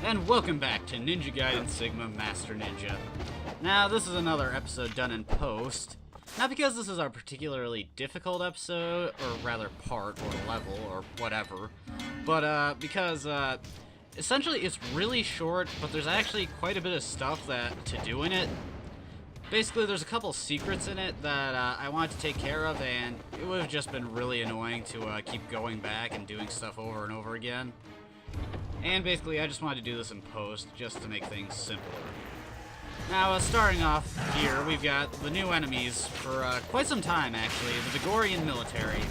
and welcome back to Ninja Gaiden Sigma Master Ninja. Now, this is another episode done in post, not because this is our particularly difficult episode, or rather part, or level, or whatever, but because, essentially it's really short, but there's actually quite a bit of stuff to do in it. Basically, there's a couple secrets in it that I wanted to take care of, and it would have just been really annoying to keep going back and doing stuff over and over again. And basically, I just wanted to do this in post, just to make things simpler. Now, starting off here, we've got the new enemies for quite some time, actually, the Vigorian military.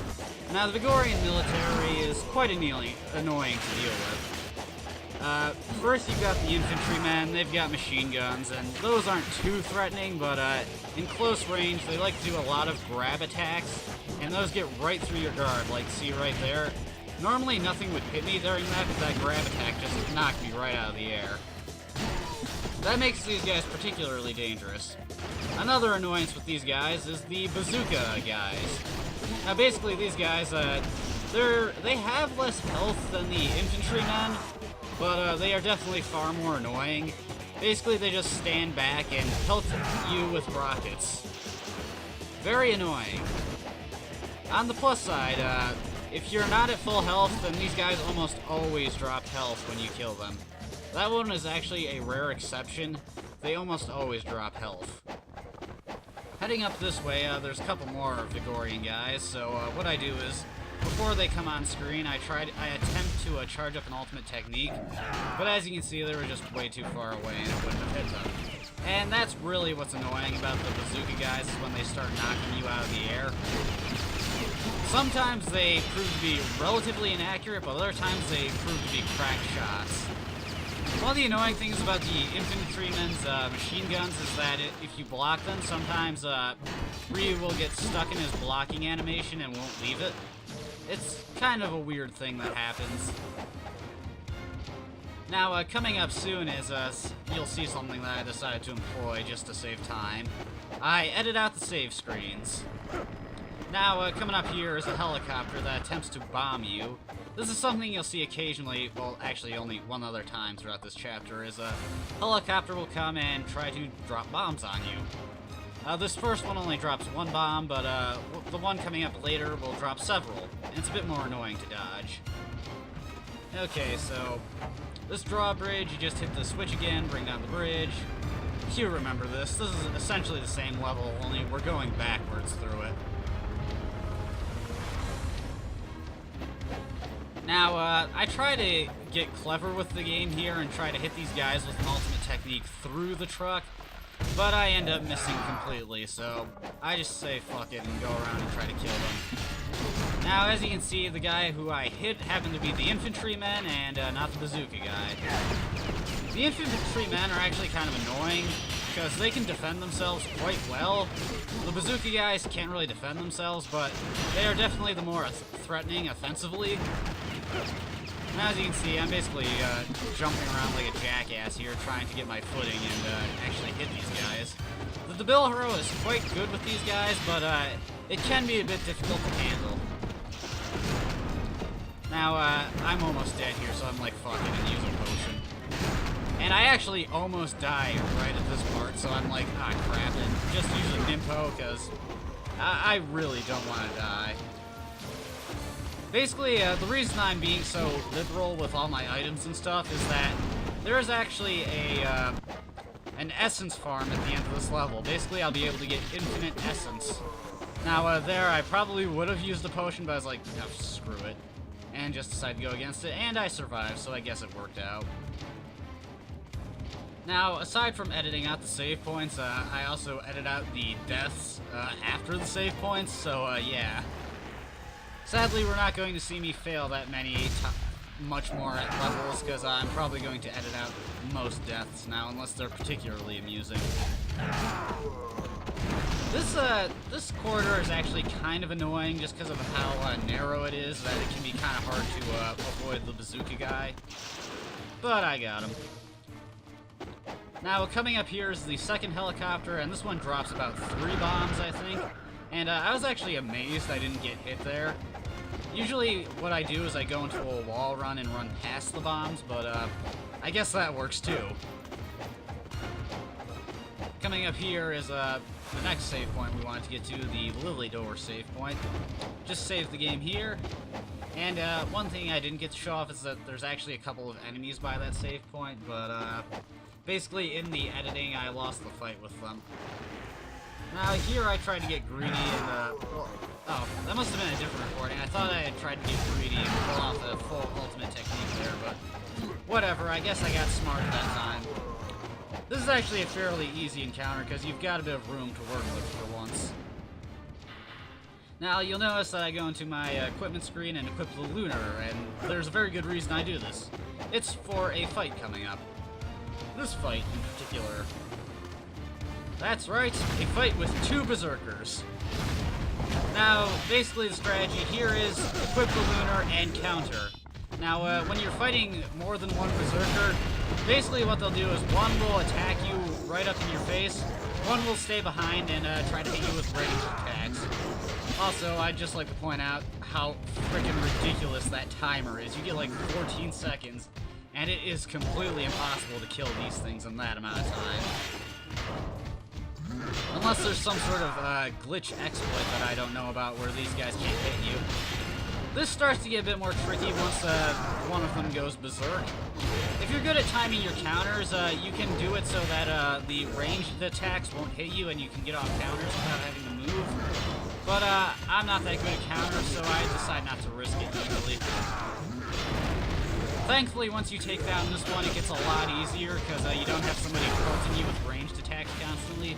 Now, the Vigorian military is quite annoying to deal with. First, you've got the infantrymen, they've got machine guns, and those aren't too threatening, but in close range, they like to do a lot of grab attacks, and those get right through your guard, like, see right there? Normally, nothing would hit me during that, but that grab attack just knocked me right out of the air. That makes these guys particularly dangerous. Another annoyance with these guys is the bazooka guys. Now, basically, these guys, they have less health than the infantrymen, but they are definitely far more annoying. Basically, they just stand back and pelt you with rockets. Very annoying. On the plus side, if you're not at full health, then these guys almost always drop health when you kill them. That one is actually a rare exception. They almost always drop health. Heading up this way, there's a couple more Vigorian guys, so what I do is, before they come on screen, I attempt to charge up an ultimate technique, but as you can see, they were just way too far away and it wouldn't have hit them. And that's really what's annoying about the bazooka guys, is when they start knocking you out of the air. Sometimes they prove to be relatively inaccurate, but other times they prove to be crack shots. One of the annoying things about the infantrymen's machine guns is that if you block them, sometimes Ryu will get stuck in his blocking animation and won't leave it. It's kind of a weird thing that happens. Now, coming up soon is, you'll see something that I decided to employ just to save time. I edit out the save screens. Now, coming up here is a helicopter that attempts to bomb you. This is something you'll see occasionally, well, actually only one other time throughout this chapter, is a helicopter will come and try to drop bombs on you. This first one only drops one bomb, but the one coming up later will drop several, and it's a bit more annoying to dodge. Okay, so this drawbridge, you just hit the switch again, bring down the bridge. You remember this. This is essentially the same level, only we're going backwards through it. Now, I try to get clever with the game here and try to hit these guys with an ultimate technique through the truck, but I end up missing completely, so I just say fuck it and go around and try to kill them. Now, as you can see, the guy who I hit happened to be the infantryman and not the bazooka guy. The infantrymen are actually kind of annoying, because they can defend themselves quite well. The bazooka guys can't really defend themselves, but they are definitely the more threatening offensively. Now, as you can see, I'm basically jumping around like a jackass here, trying to get my footing and actually hit these guys. The Bilharo is quite good with these guys, but it can be a bit difficult to handle. Now, I'm almost dead here, so I'm like, fuck it, and use a potion. And I actually almost die right at this part, so I'm like, ah, crap, and just use a Nimpo, because I really don't want to die. Basically, the reason I'm being so liberal with all my items and stuff is that there is actually an essence farm at the end of this level. Basically, I'll be able to get infinite essence. Now, there, I probably would have used the potion, but I was like, no, screw it. And just decided to go against it, and I survived, so I guess it worked out. Now, aside from editing out the save points, I also edit out the deaths after the save points, so yeah. Sadly, we're not going to see me fail that much more at levels, because I'm probably going to edit out most deaths now, unless they're particularly amusing. This corridor is actually kind of annoying, just because of how narrow it is, that it can be kind of hard to avoid the bazooka guy. But I got him. Now, coming up here is the second helicopter, and this one drops about 3 bombs, I think. And I was actually amazed I didn't get hit there. Usually what I do is I go into a wall run and run past the bombs, but I guess that works too. Coming up here is the next save point we wanted to get to, the Lily Door save point. Just save the game here. And one thing I didn't get to show off is that there's actually a couple of enemies by that save point, but basically in the editing I lost the fight with them. Now here I tried to get greedy and oh, that must have been a different recording. I thought I had tried to get greedy and pull off the full ultimate technique there, but whatever, I guess I got smart that time. This is actually a fairly easy encounter because you've got a bit of room to work with for once. Now you'll notice that I go into my equipment screen and equip the Lunar, and there's a very good reason I do this. It's for a fight coming up. This fight in particular. That's right, a fight with two Berserkers. Now, basically the strategy here is equip the Lunar and counter. Now, when you're fighting more than one Berserker, basically what they'll do is one will attack you right up in your face, one will stay behind and try to hit you with ranged attacks. Also, I'd just like to point out how freaking ridiculous that timer is. You get like 14 seconds, and it is completely impossible to kill these things in that amount of time. Unless there's some sort of glitch exploit that I don't know about where these guys can't hit you. This starts to get a bit more tricky once one of them goes berserk. If you're good at timing your counters, you can do it so that the ranged attacks won't hit you and you can get off counters without having to move. But I'm not that good at counters, so I decide not to risk it usually. Thankfully, once you take down this one, it gets a lot easier because you don't have somebody pelting you with ranged attacks constantly.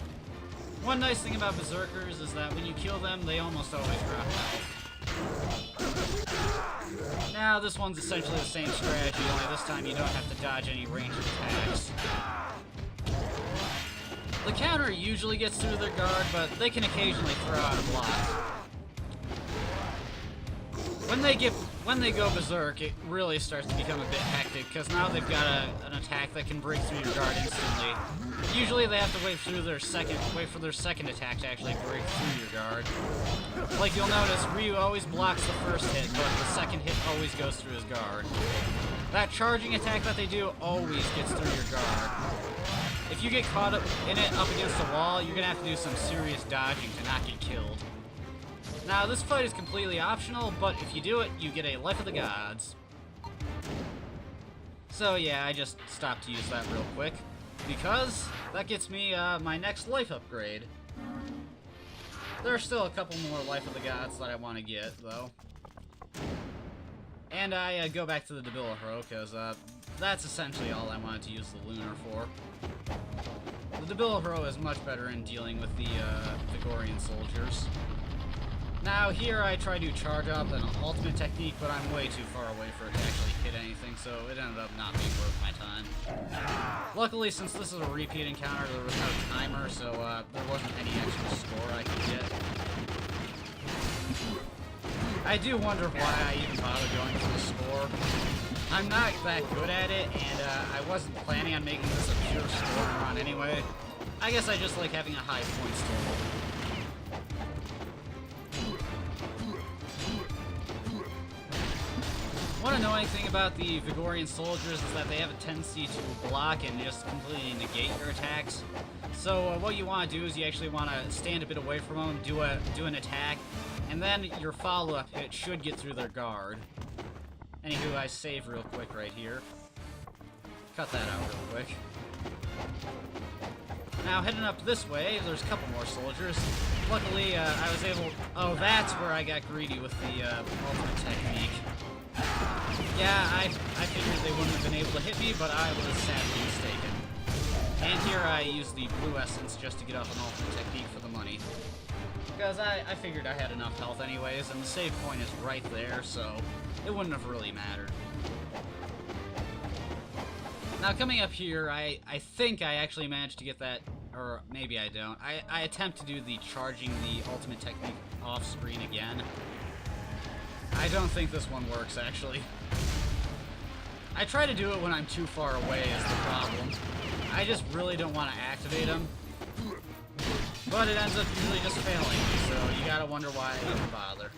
One nice thing about Berserkers is that when you kill them, they almost always drop health. Now, this one's essentially the same strategy, only this time you don't have to dodge any ranged attacks. The counter usually gets through their guard, but they can occasionally throw out a block. When they go berserk, it really starts to become a bit hectic, because now they've got an attack that can break through your guard instantly. Usually they have to wait for their second attack to actually break through your guard. Like you'll notice, Ryu always blocks the first hit, but the second hit always goes through his guard. That charging attack that they do always gets through your guard. If you get caught up in it up against the wall, you're gonna have to do some serious dodging to not get killed. Now, this fight is completely optional, but if you do it, you get a Life of the Gods. So yeah, I just stopped to use that real quick, because that gets me my next life upgrade. There are still a couple more Life of the Gods that I want to get, though. And I go back to the Debilahro, because that's essentially all I wanted to use the Lunar for. The Debilahro is much better in dealing with the Vigorian soldiers. Now, here I try to charge up an ultimate technique, but I'm way too far away for it to actually hit anything, so it ended up not being worth my time. Luckily, since this is a repeat encounter, there was no timer, so there wasn't any extra score I could get. I do wonder why I even bothered going for the score. I'm not that good at it, and I wasn't planning on making this a pure score run anyway. I guess I just like having a high points total. One annoying thing about the Vigorian soldiers is that they have a tendency to block and just completely negate your attacks. So what you want to do is you actually want to stand a bit away from them, do an attack, and then your follow-up hit should get through their guard. Anywho, I save real quick right here. Cut that out real quick. Now, heading up this way, there's a couple more soldiers. Luckily, I was able... Oh, that's where I got greedy with the ultimate technique. Yeah, I figured they wouldn't have been able to hit me, but I was sadly mistaken. And here I used the blue essence just to get off an ultimate technique for the money. Because I figured I had enough health anyways, and the save point is right there, so it wouldn't have really mattered. Now, coming up here, I think I actually managed to get that, or maybe I don't. I attempt to do the charging the ultimate technique off-screen again. I don't think this one works, actually. I try to do it when I'm too far away is the problem. I just really don't want to activate them. But it ends up usually just failing, so you gotta wonder why I even bother.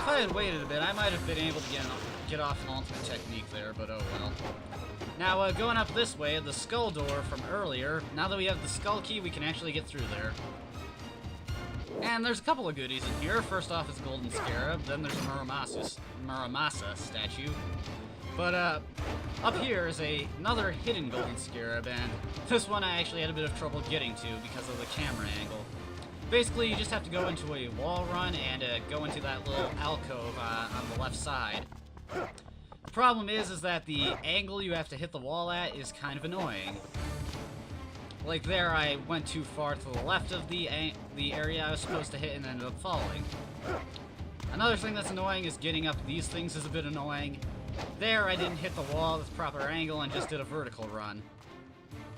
if I had waited a bit, I might have been able to get off an ultimate technique there, but oh well. Now, going up this way, the skull door from earlier, now that we have the skull key, we can actually get through there. And there's a couple of goodies in here. First off is Golden Scarab, then there's a Muramasa statue. But, up here is another hidden Golden Scarab, and this one I actually had a bit of trouble getting to because of the camera angle. Basically, you just have to go into a wall run and go into that little alcove on the left side. The problem is that the angle you have to hit the wall at is kind of annoying. Like there, I went too far to the left of the area I was supposed to hit and ended up falling. Another thing that's annoying is getting up these things is a bit annoying. There, I didn't hit the wall with proper angle and just did a vertical run.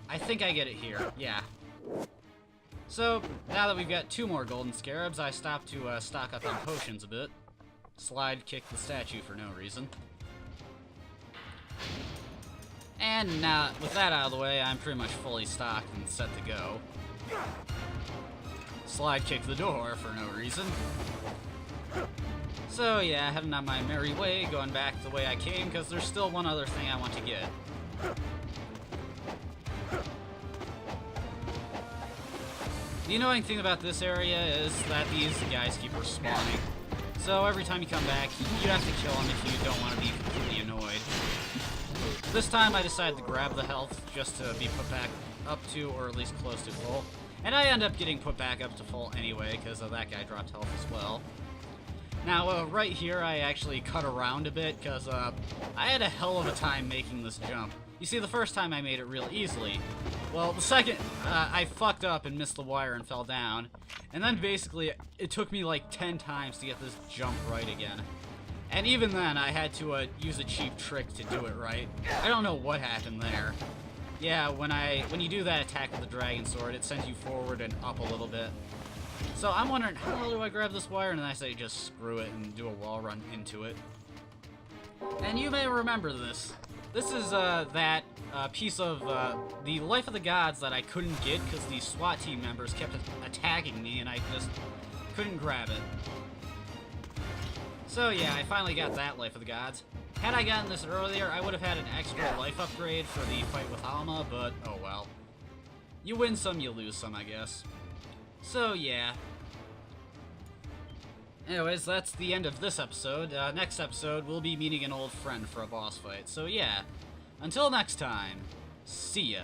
I think I get it here, yeah. So, now that we've got 2 more Golden Scarabs, I stopped to stock up on potions a bit. Slide kick the statue for no reason. And now, with that out of the way, I'm pretty much fully stocked and set to go. Slide kick the door for no reason. So yeah, heading on my merry way, going back the way I came, because there's still one other thing I want to get. The annoying thing about this area is that these guys keep respawning. So every time you come back, you have to kill them if you don't want to be completely annoyed. This time I decided to grab the health just to be put back up to, or at least close to full. And I end up getting put back up to full anyway, because that guy dropped health as well. Now, right here, I actually cut around a bit, because I had a hell of a time making this jump. You see, the first time I made it real easily. Well, the second, I fucked up and missed the wire and fell down. And then basically, it took me like 10 times to get this jump right again. And even then, I had to use a cheap trick to do it right. I don't know what happened there. Yeah, when you do that attack with the dragon sword, it sends you forward and up a little bit. So I'm wondering, how the hell do I grab this wire? And then I say just screw it and do a wall run into it. And you may remember this. This is that piece of the Life of the Gods that I couldn't get because the SWAT team members kept attacking me and I just couldn't grab it. So yeah, I finally got that Life of the Gods. Had I gotten this earlier, I would have had an extra life upgrade for the fight with Alma, but oh well. You win some, you lose some, I guess. So yeah. Anyways, that's the end of this episode. Next episode, we'll be meeting an old friend for a boss fight. So yeah, until next time, see ya.